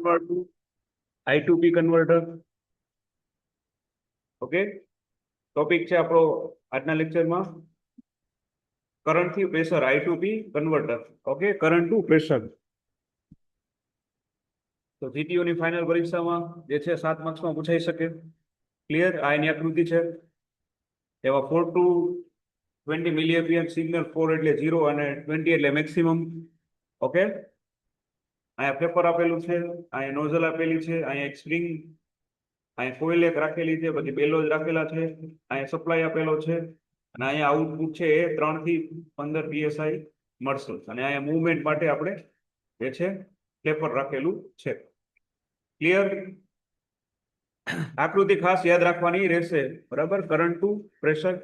Convert to I2P converter. Okay, topic છે આપણો આજના લેક્ચરમાં કરંટ થી pressure I2P converter. Okay, current to pressure. તો જીટીયુ ની ફાઇનલ પરીક્ષામાં જે છે 7 માર્ક્સમાં પૂછાઈ શકે. ક્લિયર? આ એની આકૃતિ છે. એવા 4 to 20 મિલિએમ્પિયર સિગ્નલ, 4 એટલે 0 અને 20 એટલે મેક્સિમમ. ઓકે, અહીંયા પેપર આપેલું છે, અહીંયા નોઝલ આપેલી છે, અહીંયા એક સ્પ્રિંગ, અહીંયા કોઇલ એક રાખેલી છે, પછી બેલોજ રાખેલા છે, અહીંયા સપ્લાય આપેલો છે, અને અહીંયા આઉટપુટ છે એ 3 થી 15 PSI મળશે. અને અહીંયા મૂવમેન્ટ માટે આપણે જે છે પેપર રાખેલું છે. ક્લિયર? આકૃતિ ખાસ યાદ રાખવાની રહેશે, બરાબર? Current to pressure.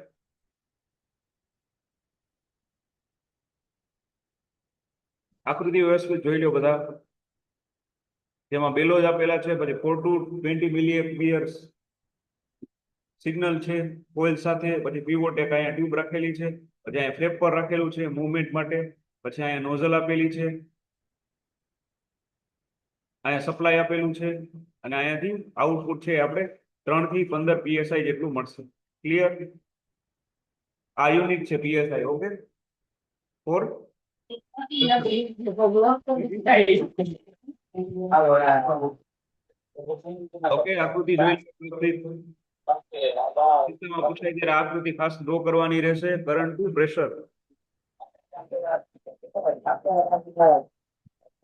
આકૃતિ વ્યવસ્થિત જોઈ લો બધા. જેમાં બેલોજ આપેલા છે, પછી 4 to 20 મિલિએમ્પિયર સિગ્નલ છે કોઇલ સાથે, પછી પીવોટ એક અહીંયા ટ્યુબ રાખેલી છે, પછી અહીંયા ફ્લેપર રાખેલું છે મૂવમેન્ટ માટે, પછી અહીંયા નોઝલ આપેલી છે, અહીંયા સપ્લાય આપેલું છે, અને અહીંયાથી આઉટપુટ છે આપણે 3 થી 15 PSI જેટલું મળશે. ક્લિયર? આ યુનિટ છે PSI. Okay, four okay. આકૃતિ જોઈ સિસ્ટમમાં પૂછાય ત્યારે આકૃતિ ખાસ ડ્રો કરવાની રહેશે. Current to pressure.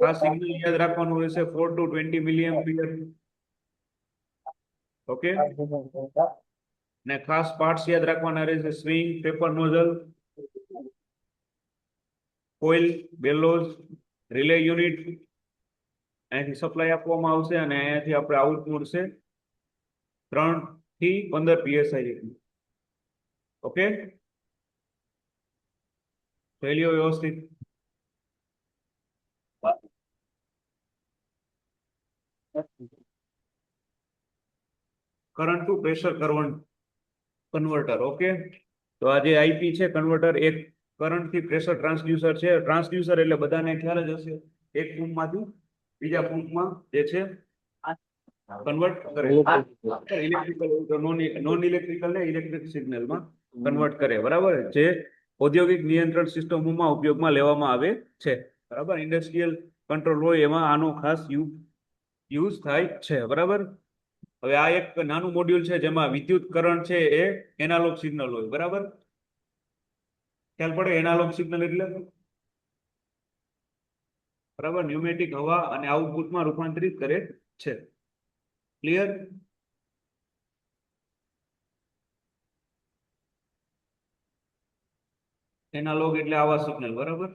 આ સિગ્નલ યાદ રાખવાનું રહેશે, 4 to 20 મિલિએમ્પિયર. ઓકે, ને ખાસ પાર્ટ્સ યાદ રાખવાના રહેશે: swing, paper nozzle, coil, bellows, relay unit. અહીંથી સપ્લાય આપવામાં આવશે અને અહીંયાથી આપણે આઉટપુટ છે 3 થી 15 PSI જેટલું. ઓકે, જોઈ લ્યો વ્યવસ્થિત. Current to pressure converter. Okay, તો આ જે આઈપી છે કન્વર્ટર, એક કરંટ થી પ્રેશર ટ્રાન્સડ્યુસર છે. ટ્રાન્સડ્યુસર એટલે બધાને ખ્યાલ જ હશે, એક પંપમાંથી બીજા પંપમાં જે છે કન્વર્ટ કરે. ઇલેક્ટ્રિકલ, નોન ઇલેક્ટ્રિકલ ને ઇલેક્ટ્રિક સિગ્નલમાં કન્વર્ટ કરે, બરાબર? જે ઔદ્યોગિક નિયંત્રણ સિસ્ટમોમાં ઉપયોગમાં લેવામાં આવે છે, બરાબર? ઇન્ડસ્ટ્રીયલ કંટ્રોલ હોય એમાં આનો ખાસ યુઝ થાય છે, બરાબર? હવે આ એક નાનું મોડ્યુલ છે જેમાં વિદ્યુત કરંટ છે એ એનાલોગ સિગ્નલ હોય, બરાબર? ખ્યાલ પડે? એનાલોગ સિગ્નલ એટલે બરાબર ન્યુમેટિક હવા અને આઉટપુટમાં રૂપાંતરિત કરે છે. ક્લિયર? એનાલોગ એટલે આવા સિગ્નલ, બરાબર?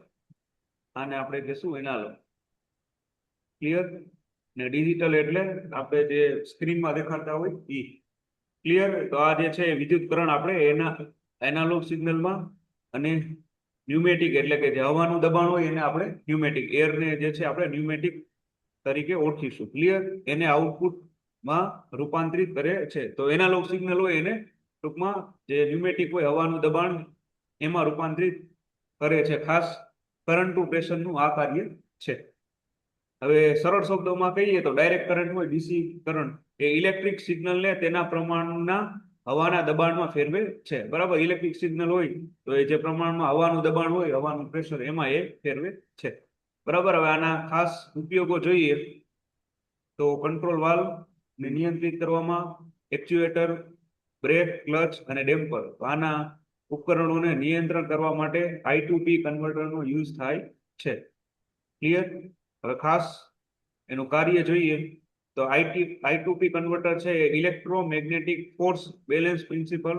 આને આપણે કહેશું એનાલોગ. ક્લિયર? ને ડિજિટલ એટલે આપણે જે સ્ક્રીનમાં દેખાતા હોય એ. ક્લિયર? તો આ જે છે વિદ્યુત કરંટ આપણે એનાલોગ સિગ્નલમાં, અને ન્યુમેટિક એટલે કે જે હવાનું દબાણ હોય એને આપણે ન્યુમેટિક, એરને જે છે આપણે ન્યુમેટિક તરીકે ઓળખીશું. ક્લિયર? એને આઉટપુટમાં રૂપાંતરિત કરે છે. તો એનાલોગ સિગ્નલ હોય એને ટૂંકમાં જે ન્યુમેટિક હોય હવાનું દબાણ એમાં રૂપાંતરિત કરે છે. ખાસ કરંટ ટુ પ્રેશરનું આ કાર્ય છે. હવે સરળ શબ્દોમાં કહીએ તો ડાયરેક્ટ કરંટ હોય, ડીસી કરંટ, એ ઇલેક્ટ્રિક સિગ્નલને તેના પ્રમાણના હવાના દબાણમાં ફેરવે છે, બરાબર? ઇલેક્ટ્રિક સિગ્નલ હોય તો એ જે પ્રમાણમાં હવાનું દબાણ હોય, હવાનું પ્રેશર, એમાં એ ફેરવે છે, બરાબર? હવે આના ખાસ ઉપયોગો જોઈએ તો કંટ્રોલ વાલ્વ ને નિયંત્રિત કરવામાં, એક્ચ્યુએટર, બ્રેક, ક્લચ અને ડેમ્પર, આના ઉપકરણોને નિયંત્રણ કરવા માટે I2P કન્વર્ટરનો યુઝ થાય છે. ક્લિયર? હવે ખાસ એનું કાર્ય જોઈએ તો I2P કન્વર્ટર છે એ ઇલેક્ટ્રોમેગ્નેટિક ફોર્સ બેલેન્સ પ્રિન્સિપલ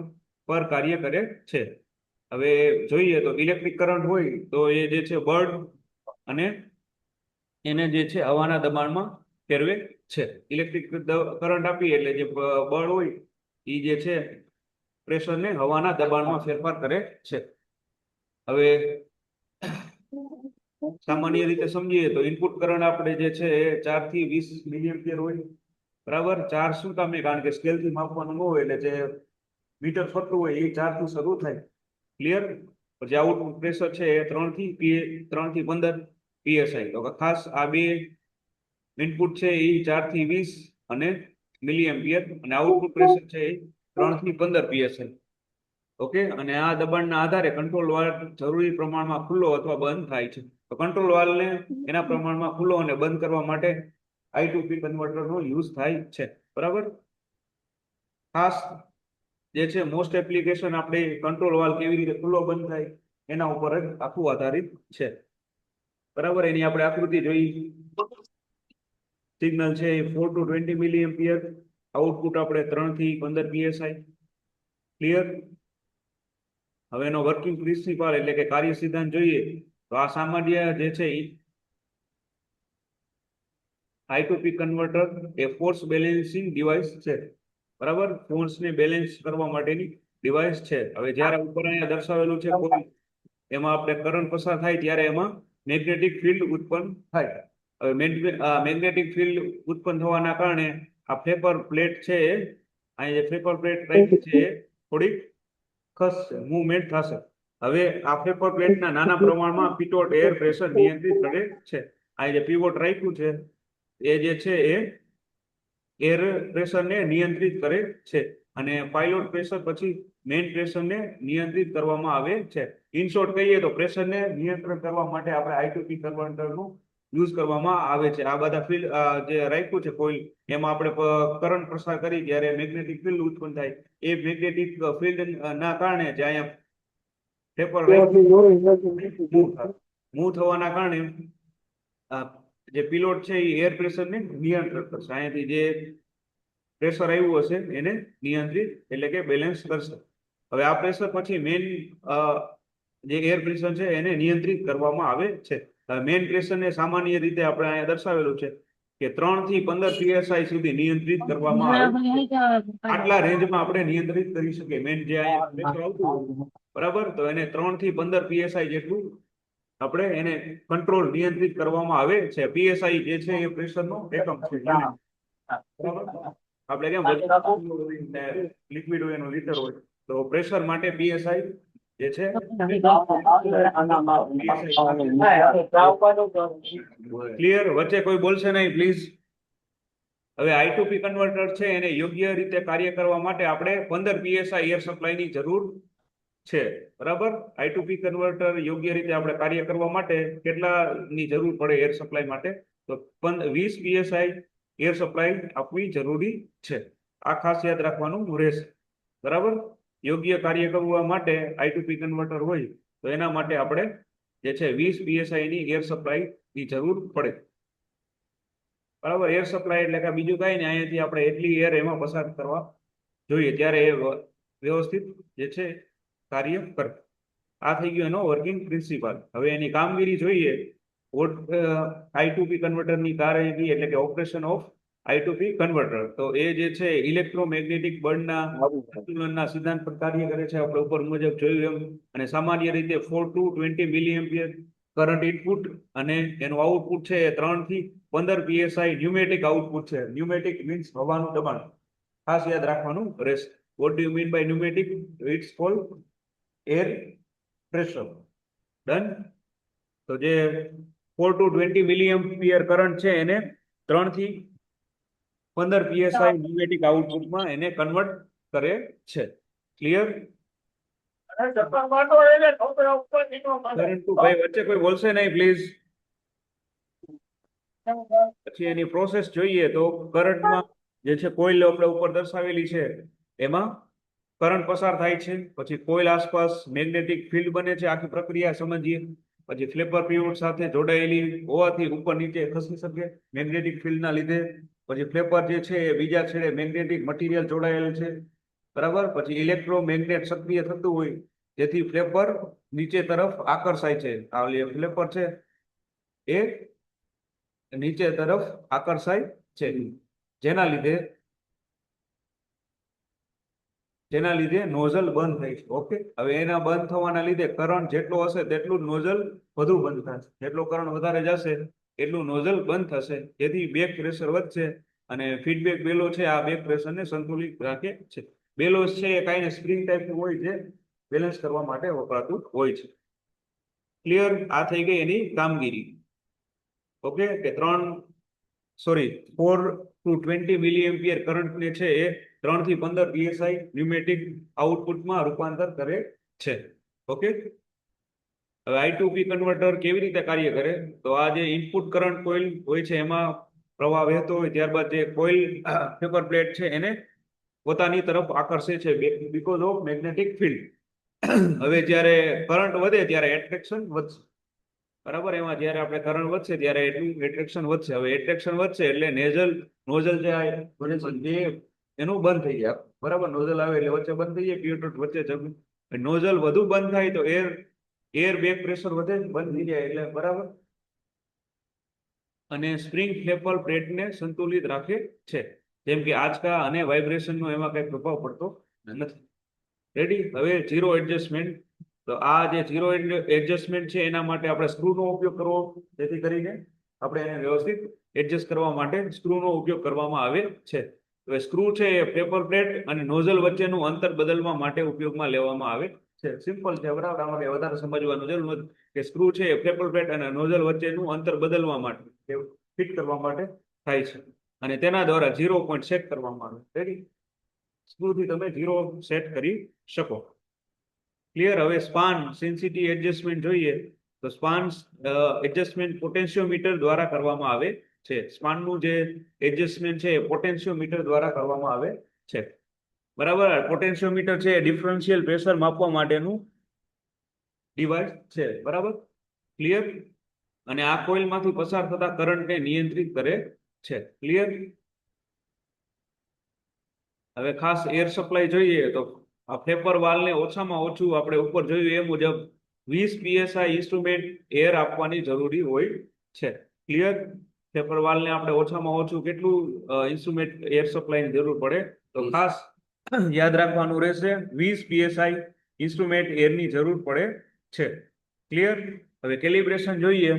પર કાર્ય કરે છે. હવે જોઈએ તો ઇલેક્ટ્રિક કરંટ હોય તો એ જે છે બળ અને એને જે છે હવાના દબાણમાં ફેરવે છે. ઇલેક્ટ્રિક કરંટ આપીએ એટલે જે બળ હોય એ જે છે પ્રેશરને હવાના દબાણમાં ફેરફાર કરે છે. હવે સામાન્ય રીતે સમજીએ તો ઇનપુટ કરંટ આપણે જે છે એ 4 થી 20 મિલિએમ્પિયર હોય, બરાબર? 4 શું કામ? કારણ કે સ્કેલ થી માપવાનું ન હોય, એટલે જે મીટર ફરતું હોય એ 4 થી શરૂ થાય. ક્લિયર? પછી આઉટપુટ પ્રેશર છે એ 3 થી 15 PSI. તો ખાસ આ બે ઇનપુટ છે એ 4 થી 20 અને મિલી એમ્પિયર અને આઉટપુટ પ્રેશર છે એ 3 થી 15 PSI. ઓકે, અને આ દબાણના આધારે કંટ્રોલ વાલ્વ જરૂરી પ્રમાણમાં ખુલ્લો અથવા બંધ થાય છે. તો કંટ્રોલ વાલ્વને એના પ્રમાણમાં ખુલ્લો અને બંધ કરવા માટે I2P કન્વર્ટરનો યુઝ થાય છે. બરાબર, ખાસ જે છે મોસ્ટ એપ્લિકેશન આપણે કંટ્રોલ વાલ્વ કેવી રીતે ખુલ્લો બંધ થાય એના ઉપર જ આખું આધારિત છે. બરાબર, એની આપણે આકૃતિ જોઈ. સિગ્નલ છે એ 4 to 20 મિલી એમ્પિયર, આઉટપુટ આપણે 3 થી 15 PSI. ક્લિયર? હવે એનો વર્કિંગ પ્રિન્સિપલ એટલે કે કાર્ય સિદ્ધાંત જોઈએ તો આ સામાન્ય જે છે I2P કન્વર્ટર એ ફોર્સ બેલેન્સિંગ ડિવાઇસ છે. બરાબર, ફોર્સને બેલેન્સ કરવા માટેની ડિવાઇસ છે. હવે જ્યારે ઉપર અહીંયા દર્શાવેલું છે કોઈ એમાં આપણે કરંટ પસાર થાય ત્યારે એમાં મેગ્નેટિક ફિલ્ડ ઉત્પન્ન થાય. હવે મેગ્નેટિક ફિલ્ડ ઉત્પન્ન થવાના કારણે આ ફ્લેપર પ્લેટ છે અહીં જે ફ્લેપર પ્લેટ રાખી છે એ થોડીક ખસશે, મૂવમેન્ટ થશે. હવે આ ફ્લેપર પ્લેટના નાના પ્રમાણમાં પિટોટ એર પ્રેશર નિયંત્રિત કરે છે. આ જે પીવોટ રાખ્યું છે એ જે છે એ એર પ્રેશરને નિયંત્રિત કરે છે અને પાયલોટ પ્રેશર પછી મેઇન પ્રેશરને નિયંત્રિત કરવામાં આવે છે. ઇન શોર્ટ કહીએ તો પ્રેશરને નિયંત્રણ કરવા માટે આપણે I2P કન્વર્ટરનું યુઝ કરવામાં આવે છે. આ બધા ફિલ્ડ જે રાખ્યું છે કોઇલ એમાં આપણે કરંટ પસાર કરી ત્યારે મેગ્નેટિક ફિલ્ડ ઉત્પન્ન થાય. એ મેગ્નેટિક ફિલ્ડ ના કારણે જે અહીંયા પેપર મૂવ થવાના કારણે જે પિલોટ છે એ એર પ્રેશરને નિયંત્રિત કરશે. અહીંયાથી જે પ્રેશર આવ્યું હશે એને નિયંત્રિત એટલે કે બેલેન્સ કરશે. હવે આ પ્રેશર પછી મેઇન જે એર પ્રેશર છે એને નિયંત્રિત કરવામાં આવે છે. મેઇન પ્રેશરને સામાન્ય રીતે આપણે અહીંયા દર્શાવેલું છે કે 3 થી 15 PSI સુધી નિયંત્રિત કરવામાં આવે. આટલા રેન્જમાં આપણે નિયંત્રિત કરી શકીએ. મેઇન જે અહીંયા પ્રેશર આવતું હોય બરાબર, તો એને 3 થી 15 PSI જેટલું આપણે એને કંટ્રોલ નિયંત્રિત કરવામાં આવે છે. PSI જે છે એ પ્રેશરનો એકમ છે. બરાબર, આપણે કેમ લિક્વિડ હોય એનું લીટર હોય તો પ્રેશર માટે PSI જે છે ક્લિયર? વચ્ચે કોઈ બોલશે નહીં પ્લીઝ. હવે I2P કન્વર્ટર છે એને યોગ્ય રીતે કાર્ય કરવા માટે આપણે 15 PSI એર સપ્લાયની જરૂર છે. બરાબર, I2P કન્વર્ટર યોગ્ય રીતે આપણે કાર્ય કરવા માટે કેટલાની જરૂર પડે એર સપ્લાય માટે? તો 20 PSI એર સપ્લાય આપવી જરૂરી છે. આ ખાસ યાદ રાખવાનું રહેશે. બરાબર, યોગ્ય કાર્ય કરવા માટે I2P કન્વર્ટર હોય તો એના માટે આપણે જે છે 20 PSI ની એર સપ્લાય ની જરૂર પડે. બરાબર, એર સપ્લાય એટલે કે બીજું કઈ નહીં, અહીંયાથી આપણે એટલી એર એમાં પસાર કરવા જોઈએ ત્યારે એ વ્યવસ્થિત જે છે કાર્ય કરે. આ થઈ ગયું એનો વર્કિંગ પ્રિન્સિપલ. હવે એની કામગીરી જોઈએ. I2P કન્વર્ટરની કામગીરી એટલે કે ઓપરેશન ઓફ I2P કન્વર્ટર. તો એ જે છે ઇલેક્ટ્રોમેગ્નેટિક બળના સિદ્ધાંત પર કાર્ય કરે છે. આપણે ઉપર મુજબ જોયું એમ. અને સામાન્ય રીતે 4 to 20 milli ampere current input અને એનું આઉટપુટ છે 3 થી 15 PSI ન્યુમેટિક આઉટપુટ છે. ન્યુમેટિક મીન્સ હવાનું દબાણ. ખાસ યાદ રાખવાનું રહેશે. What do you mean by pneumatic? It's called air pressure. Done? તો જે 4 to 20 મિલી એમ્પિયર કરંટ છે એને 3 થી 15 PSI ન્યુમેટિક આઉટપુટમાં એને કન્વર્ટ કરે છે. ક્લિયર? પરંતુ ભાઈ વચ્ચે કોઈ બોલશે નહીં પ્લીઝ. પછી એની પ્રોસેસ જોઈએ તો કરંટમાં જે છે કોઇલ આપણે ઉપર દર્શાવેલી છે એમાં કરંટ પસાર થાય છે. પછી કોઇલ આસપાસ મેગ્નેટિક ફિલ્ડ બને છે. આખી પ્રક્રિયા સમજીએ. પછી ફ્લેપર પીવોટ સાથે જોડાયેલી હોવાથી ઉપર નીચે ખસી શકે મેગ્નેટિક ફિલ્ડના લીધે. પછી ફ્લેપર જે છે એ બીજા છેડે મેગ્નેટિક મટીરિયલ જોડાયેલ છે. બરાબર, પછી ઇલેક્ટ્રોમેગ્નેટ સક્રિય થતું હોય જેથી ફ્લેપર નીચે તરફ આકર્ષાય છે. આ ફ્લેપર છે એ નીચે તરફ આકર્ષાય છે જેના લીધે નોઝલ બંધ થાય છે. ઓકે, હવે એના બંધ થવાના લીધે કરંટ જેટલો હશે તેટલું નોઝલ વધુ બંધ થશે. જેટલો કરંટ વધારે જશે એટલું નોઝલ બંધ થશે. જેથી બેક પ્રેશર વધશે અને ફીડબેક બેલો છે આ બેક પ્રેશરને સંતુલિત રાખે છે. બેલોસ છે એ કાંઈ સ્પ્રિંગ ટાઈપનું હોય છે, બેલેન્સ કરવા માટે વપરાતું હોય છે. ક્લિયર? આ થઈ ગઈ એની કામગીરી. ઓકે, કે 3 સોરી 4 to 20 મિલીએમ્પિયર કરંટને છે એ 3 થી 15 પીએસઆઈ ન્યુમેટિક આઉટપુટમાં રૂપાંતર કરે છે. ઓકે, હવે I2P કન્વર્ટર કેવી રીતે કાર્ય કરે? તો આ જે ઇનપુટ કરંટ કોઇલ હોય છે એમાં પ્રવાહ વહેતો હોય, ત્યારબાદ જે કોઇલ પેપર પ્લેટ છે એને પોતાની તરફ આકર્ષે છે બીકોઝ ઓફ મેગ્નેટિક ફિલ્ડ. હવે જ્યારે કરંટ વધે ત્યારે એટ્રેક્શન વધશે, બરાબર. એમાં જ્યારે આપણે કરંટ વધશે ત્યારે એટલું એટ્રેક્શન વધશે. હવે એટ્રેક્શન વધશે એટલે નોઝલ જે એનું બંધ થઈ જાય, બરાબર. નોઝલ આવે એટલે વચ્ચે બંધ થઈ જાય, પીઓટોટ વચ્ચે જમે. નોઝલ વધુ બંધ થાય તો એર બેક પ્રેશર વધે, બંધ થઈ જાય એટલે, બરાબર. અને સ્પ્રિંગ ફ્લેપર પ્લેટને સંતુલિત રાખે છે. જેમ કે આંચકા અને વાઇબ્રેશનનો એમાં કઈ પ્રભાવ પડતો નથી. રેડી. હવે ઝીરો એડજસ્ટમેન્ટ. તો આ જે ઝીરો એડજસ્ટમેન્ટ છે એના માટે આપણે સ્ક્રૂનો ઉપયોગ કરવો, જેથી કરીને આપણે એને વ્યવસ્થિત એડજસ્ટ કરવા માટે સ્ક્રૂનો ઉપયોગ કરવામાં આવે છે. હવે સ્ક્રૂ છે એ પેપર પ્લેટ અને નોઝલ વચ્ચેનું અંતર બદલવા માટે ઉપયોગમાં લેવામાં આવે છે. સિમ્પલ છે, બરાબર. આમાં કઈ વધારે સમજવાનું જરૂર નથી કે સ્ક્રૂ છે એ પેપર પ્લેટ અને નોઝલ વચ્ચેનું અંતર બદલવા માટે, ફિટ કરવા માટે થાય છે, અને તેના દ્વારા 0 પોઈન્ટ સેટ કરવામાં આવે. રેડી. સ્ક્રૂથી તમે 0 સેટ કરી શકો. ક્લિયર. હવે સ્પાન સેન્સિટિવ એડજસ્ટમેન્ટ જોઈએ તો સ્પાન એડજસ્ટમેન્ટ પોટેન્શિયોમીટર દ્વારા કરવામાં આવે છે. સ્પાનનું જે એડજસ્ટમેન્ટ છે એ પોટેન્શિયોમીટર દ્વારા કરવામાં આવે છે, બરાબર. પોટેન્શિયોમીટર છે ડિફરન્શિયલ પ્રેશર માપવા માટેનું ડિવાઇસ છે, બરાબર. ક્લિયર. અને આ કોઇલમાંથી પસાર થતા કરંટને નિયંત્રિત કરે છે. ક્લિયર. હવે ખાસ એર સપ્લાય જોઈએ તો આ ફ્લેપર વાલ્વને ઓછામાં ઓછું આપણે ઉપર જોયું એ મુજબ 20 પીએસઆઈ ઇન્સ્ટ્રુમેન્ટ એર આપવાની જરૂરી હોય છે. ક્લિયર. ફ્લેપર વાલ્વને આપણે ઓછામાં ઓછું કેટલું ઇન્સ્ટ્રુમેન્ટ એર સપ્લાયની જરૂર પડે? તો ખાસ યાદ રાખવાનું રહેશે 20 પીએસઆઈ ઇન્સ્ટ્રુમેન્ટ એરની જરૂર પડે છે. ક્લિયર. હવે કેલિબ્રેશન જોઈએ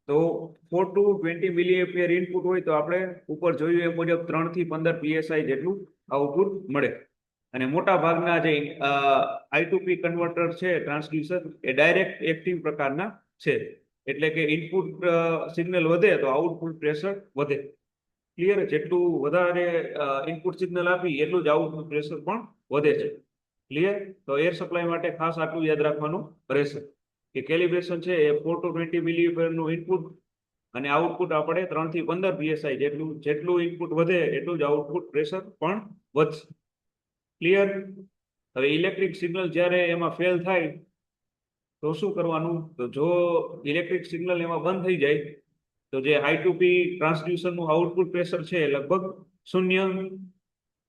તો 4 to 20 મિલીએમ્પિયર ઇનપુટ હોય તો આપણે ઉપર જોયું એ મુજબ 3 થી 15 પીએસઆઈ જેટલું આઉટપુટ મળે. અને મોટા ભાગના જે I2P કન્વર્ટર છે ટ્રાન્સડ્યુસર એ ડાયરેક્ટ એક્ટિવ પ્રકારના છે, એટલે કે ઇનપુટ સિગ્નલ વધે તો આઉટપુટ પ્રેશર વધે. ક્લિયર. જેટલું વધારે ઇનપુટ સિગ્નલ આપી એટલું જ આઉટપુટ પ્રેશર પણ વધે છે. ક્લિયર. તો એર સપ્લાય માટે ખાસ આટલું યાદ રાખવાનું રહેશે કે કેલિબ્રેશન છે એ 4 to 20 મિલીએમ્પિયરનું ઇનપુટ અને આઉટપુટ આપણે 3 થી 15 પીએસઆઈ જેટલું ઇનપુટ વધે એટલું જ આઉટપુટ પ્રેશર પણ વધશે. ક્લિયર. હવે ઇલેક્ટ્રિક સિગ્નલ જ્યારે એમાં ફેલ થાય તો શું કરવાનું? તો જો ઇલેક્ટ્રિક સિગ્નલ એમાં બંધ થઈ જાય તો જે I2P ટ્રાન્સડ્યુસરનું આઉટપુટ પ્રેશર છે લગભગ 0,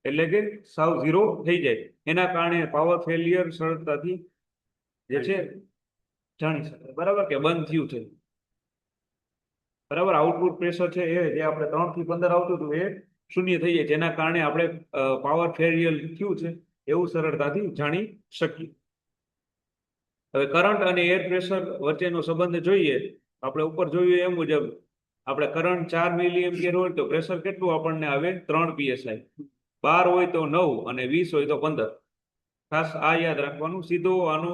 એટલે કે સાવ 0 થઈ જાય. એના કારણે પાવર ફેલિયર સરળતાથી જે છે જાણી શકાય, બરાબર, કે બંધ થયું છે. બરાબર. આઉટપુટ પ્રેશર છે એ જે આપણે 3 થી 15 આવતું હતું એ 0 થઈ જાય, જેના કારણે આપણે પાવર ફેલિયર થયું છે એવું સરળતાથી જાણી શકીએ. હવે કરંટ અને એર પ્રેશર વચ્ચેનો સંબંધ જોઈએ. આપણે ઉપર જોયું એ મુજબ આપણે કરંટ 4 મિલીએમ્પિયર હોય તો પ્રેશર કેટલું આપણને આવે? 3 પીએસઆઈ. 12 હોય તો 9 અને 20 હોય તો 15. ખાસ આ યાદ રાખવાનું. સીધો આનો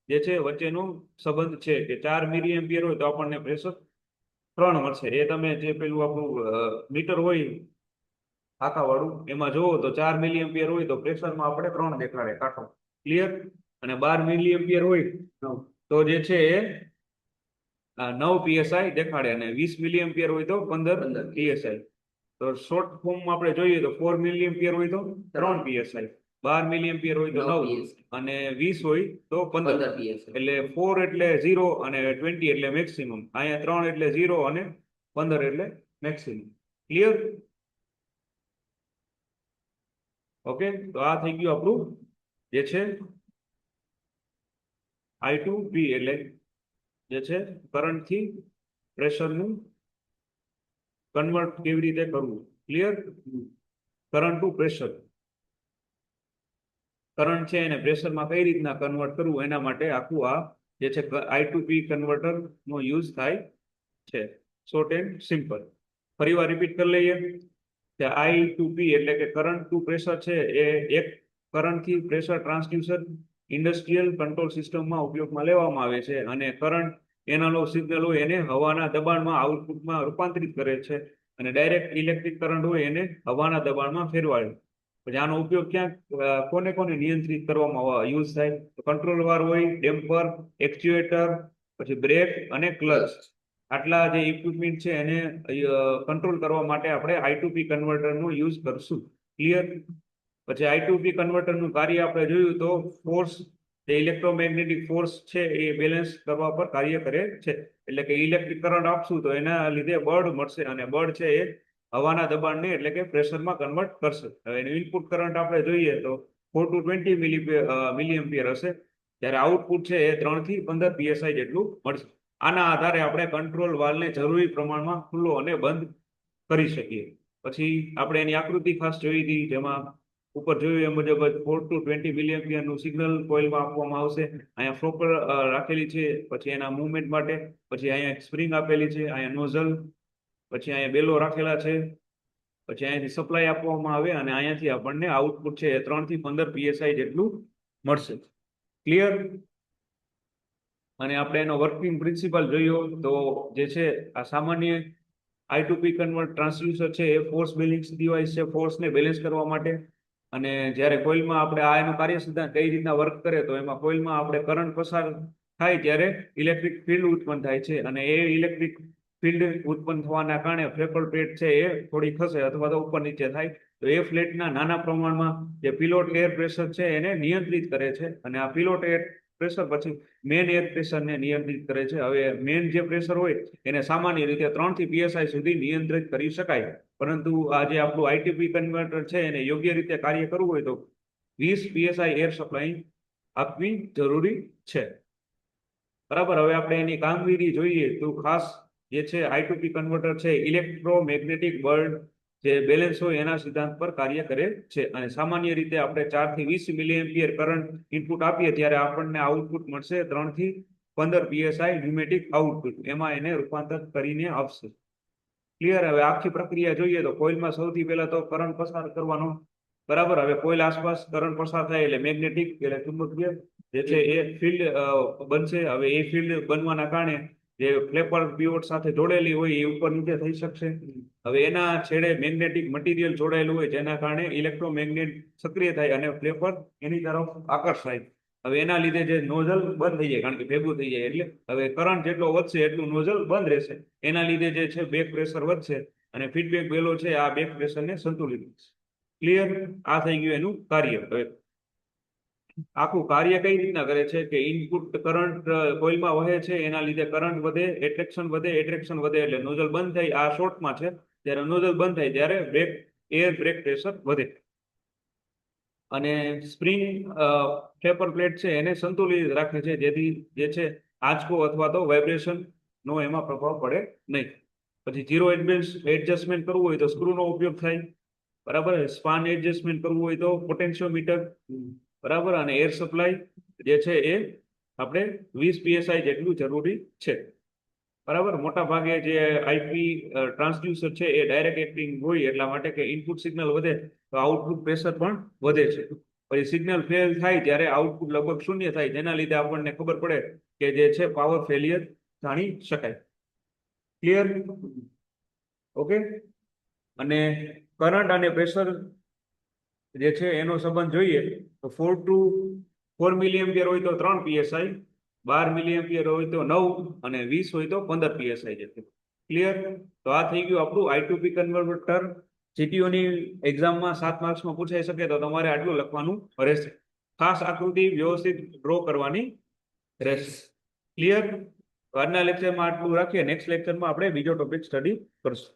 જે છે વચ્ચેનો સંબંધ છે કે 4 મિલીએમ્પિયર હોય તો આપણને પ્રેશર 3 મળશે. એ તમે જે પેલું આપણું મીટર હોય આખાવાળું એમાં જોવો તો 4 મિલીએમ્પિયર હોય તો પ્રેશરમાં આપણે 3 દેખાડે કાંઠો. ક્લિયર. અને 12 મિલીએમ્પિયર હોય તો જે છે એ 9 પીએસઆઈ દેખાડે, અને 20 મિલીએમ્પિયર હોય તો 15 પીએસઆઈ. તો શોર્ટ ફોર્મમાં આપણે જોઈએ તો 4 મિલીએમ્પિયર હોય તો 3 પીએસઆઈ, 12 મિલીએમ્પિયર હોય તો 9 અને 20 હોય તો 15 પીએસઆઈ. એટલે 4 એટલે 0 અને 20 એટલે મેક્સિમમ. અહીંયા 3 એટલે 0 અને 15 એટલે મેક્સિમમ. ક્લિયર. ઓકે. તો આ થઈ ગયું આપણું જે છે I2P એટલે જે છે કરંટથી પ્રેશરનું કન્વર્ટ કેવી રીતે કરવું. Clear. Current to pressure. Current છે એને પ્રેશરમાં કઈ રીતના કન્વર્ટ કરવું એના માટે આખું આ જે છે I2P કન્વર્ટર નો યુઝ થાય છે. Short and simple. ફરીવાર રિપીટ કરી લઈએ કે I2P એટલે કે કરંટ ટુ પ્રેશર છે એ એક કરંટથી પ્રેશર ટ્રાન્સડ્યુસર ઇન્ડસ્ટ્રીયલ કંટ્રોલ સિસ્ટમમાં ઉપયોગમાં લેવામાં આવે છે, અને કરંટ એનાલોગ સિગ્નલ હોય એને હવાના દબાણમાં આઉટપુટમાં રૂપાંતરિત કરે છે. અને ડાયરેક્ટ ઇલેક્ટ્રિક કરંટ હોય એને હવાના દબાણમાં ફેરવાય. પછી આનો ઉપયોગ ક્યાં કોને કોને નિયંત્રિત કરવામાં યુઝ થાય? તો કંટ્રોલ વાર હોય, ડેમ્પર, એક્ચ્યુએટર, પછી બ્રેક અને ક્લચ. આટલા જે ઇક્વિપમેન્ટ છે એને કંટ્રોલ કરવા માટે આપણે I2P કન્વર્ટરનો યુઝ કરશું. ક્લિયર? પછી I2P કન્વર્ટરનું કાર્ય આપણે જોયું તો ફોર્સ, જે ઇલેક્ટ્રોમેગ્નેટિક ફોર્સ છે એ બેલેન્સ કરવા પર કાર્ય કરે છે. એટલે કે ઇલેક્ટ્રિક કરંટ આપશું તો એના લીધે બળ મળશે, અને બળ છે એ હવાના દબાણને એટલે કે પ્રેશરમાં કન્વર્ટ કરશે. હવે એનું ઇનપુટ કરંટ આપણે જોઈએ તો 4 to 20 મિલિએમ્પિયર હશે, જ્યારે આઉટપુટ છે એ 3 થી 15 PSI જેટલું મળશે. આના આધારે આપણે કંટ્રોલ વાલ્વને જરૂરી પ્રમાણમાં ખુલ્લો અને બંધ કરી શકીએ. પછી આપણે એની આકૃતિ ખાસ જોઈ હતી, જેમાં ઉપર જોયું એ મુજબ 4 to 20 મિલિએમ્પિયર નું સિગ્નલ કોઇલમાં આપવામાં આવશે. અહીંયા ફ્લોપર રાખેલી છે, પછી એના મૂવમેન્ટ માટે, પછી અહીંયા સ્પ્રિંગ આપેલી છે, અહીંયા નોઝલ, પછી અહીંયા બેલો રાખેલા છે, પછી અહીંયાથી સપ્લાય આપવામાં આવે, અને અહીંયાથી આપણને આઉટપુટ છે એ 3 થી 15 PSI જેટલું મળશે. ક્લિયર? અને આપણે એનો વર્કિંગ પ્રિન્સિપલ જોયો તો જે છે આ સામાન્ય I2P કન્વર્ટ ટ્રાન્સડ્યુસર છે એ ફોર્સ બેલેન્સ ડિવાઇસ છે, ફોર્સને બેલેન્સ કરવા માટે. અને જ્યારે કોઇલમાં આપણે આ એનું કાર્ય સિદ્ધાંત કઈ રીતના વર્ક કરે, તો એમાં કોઇલમાં આપણે કરંટ પસાર થાય ત્યારે ઇલેક્ટ્રિક ફિલ્ડ ઉત્પન્ન થાય છે, અને એ ઇલેક્ટ્રિક ફિલ્ડ ઉત્પન્ન થવાના કારણે ફ્લેપર પ્લેટ છે એ થોડી ખસે અથવા તો ઉપર નીચે થાય, તો એ ફ્લેટના નાના પ્રમાણમાં જે પિલોટ એર પ્રેશર છે એને નિયંત્રિત કરે છે, અને આ પિલોટ એર પ્રેશર પછી મેન એર પ્રેશરને નિયંત્રિત કરે છે. હવે મેન જે પ્રેશર હોય એને સામાન્ય રીતે 3 થી PSI સુધી નિયંત્રિત કરી શકાય, પરંતુ આ જે આપણું I2P કન્વર્ટર છે એને યોગ્ય રીતે કાર્ય કરવું હોય તો 20 PSI એર સપ્લાય આપવી જરૂરી છે. બરાબર? હવે આપણે એની કામગીરી જોઈએ તો ખાસ જે છે I2P કન્વર્ટર છે ઇલેક્ટ્રોમેગ્નેટિક બળ જે બેલેન્સ હોય એના સિદ્ધાંત પર કાર્ય કરે છે, અને સામાન્ય રીતે આપણે 4 થી 20 મિલિએમ્પિયર કરંટ ઇનપુટ આપીએ ત્યારે આપણને આઉટપુટ મળશે 3 થી 15 PSI ન્યુમેટિક આઉટપુટ. એમાં એને રૂપાંતર કરીને આપશે. ક્લિયર? હવે આખી પ્રક્રિયા જોઈએ તો કોઇલમાં સૌથી પહેલા તો કરંટ પસાર કરવાનો. બરાબર? હવે કોઇલ આસપાસ કરંટ પસાર થાય એટલે મેગ્નેટિક એટલે ચુંબકીય જે છે એ ફિલ્ડ બનશે. હવે એ ફિલ્ડ બનવાના કારણે જે ફ્લેપર પીવોટ સાથે જોડેલી હોય એ ઉપર નીચે થઈ શકશે. હવે એના છેડે મેગ્નેટિક મટીરિયલ જોડાયેલું હોય, જેના કારણે ઇલેક્ટ્રોમેગ્નેટ સક્રિય થાય અને ફ્લેપર એની તરફ આકર્ષાય. હવે એના લીધે જે નોઝલ બંધ થઈ જાય, કારણ કે ભેગું થઈ જાય, એટલે હવે કરંટ જેટલો વધશે એટલું નોઝલ બંધ રહેશે. એના લીધે જે છે બેક પ્રેશર વધશે, અને ફીડબેક બેલો છે આ બેક પ્રેશરને સંતુલિત કરશે. ક્લિયર? આ થઈ ગયું એનું કાર્ય. હવે આખું કાર્ય કઈ રીતના કરે છે કે ઇનપુટ કરંટ કોઇલમાં વહે છે, એના લીધે કરંટ વધે, એટ્રેક્શન વધે એટલે નોઝલ બંધ થાય. આ શોર્ટમાં છે. જ્યારે નોઝલ બંધ થાય ત્યારે બ્રેક પ્રેશર વધે, અને સ્પ્રિંગ ફ્લેપર પ્લેટ છે એને સંતુલિત રાખે છે, જેથી જે છે આંચકો અથવા તો વાઇબ્રેશન નો એમાં પ્રભાવ પડે નહીં. પછી ઝીરો એડજસ્ટમેન્ટ કરવું હોય તો સ્ક્રૂનો ઉપયોગ થાય. બરાબર? સ્પાન એડજસ્ટમેન્ટ કરવું હોય તો પોટેન્શિયોમીટર. બરાબર? અને એર સપ્લાય જે છે એ આપણે 20 PSI જેટલું જરૂરી છે. બરાબર? મોટા ભાગે જે IP ટ્રાન્સડ્યુસર છે એ ડાયરેક્ટ એક્ટિંગ હોય, એટલા માટે કે ઇનપુટ સિગ્નલ વધે તો આઉટપુટ પ્રેશર પણ વધે છે. પછી સિગ્નલ ફેલ થાય ત્યારે આઉટપુટ લગભગ શૂન્ય થાય, જેના લીધે આપણને ખબર પડે કે જે છે પાવર ફેલિયર જાણી શકાય. ક્લિયર? ઓકે? અને કરંટ અને પ્રેશર જે છે એનો સંબંધ જોઈએ તો 4 મિલિએમ્પિયર હોય તો 3 PSI, 12 મિલિએમ્પિયર હોય તો 9, અને 20 હોય તો 15 PSI જેટલું. ક્લિયર? તો આ થઈ ગયું આપણું I2P કન્વર્ટર. GTOની એક્ઝામમાં 7 માર્ક્સમાં પૂછાઈ શકે તો તમારે આટલું લખવાનું રહેશે. ખાસ આકૃતિ વ્યવસ્થિત ડ્રો કરવાની રહેશે. ક્લિયર? આજના લેક્ચરમાં આટલું રાખીએ. નેક્સ્ટ લેક્ચરમાં આપણે બીજો ટોપિક સ્ટડી કરશું.